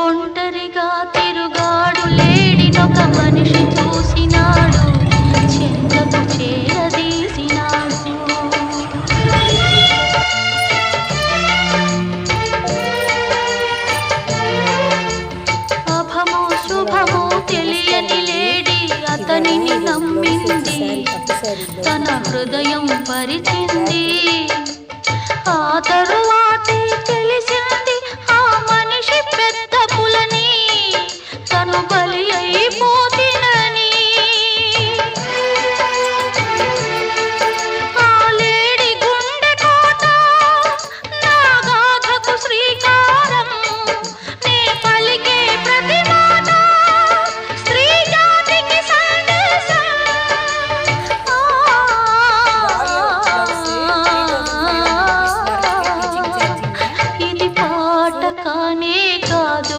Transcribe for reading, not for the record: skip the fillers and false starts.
ఒంటరిగా తిరుగాడు లేడినొక మనిషి చూసినాడు, చెంతకు చేరదీసినాడు. అభమో శుభమో తెలియని లేడి అతనిని నమ్మింది, తన హృదయం పరిచింది. ఆ తరువాతే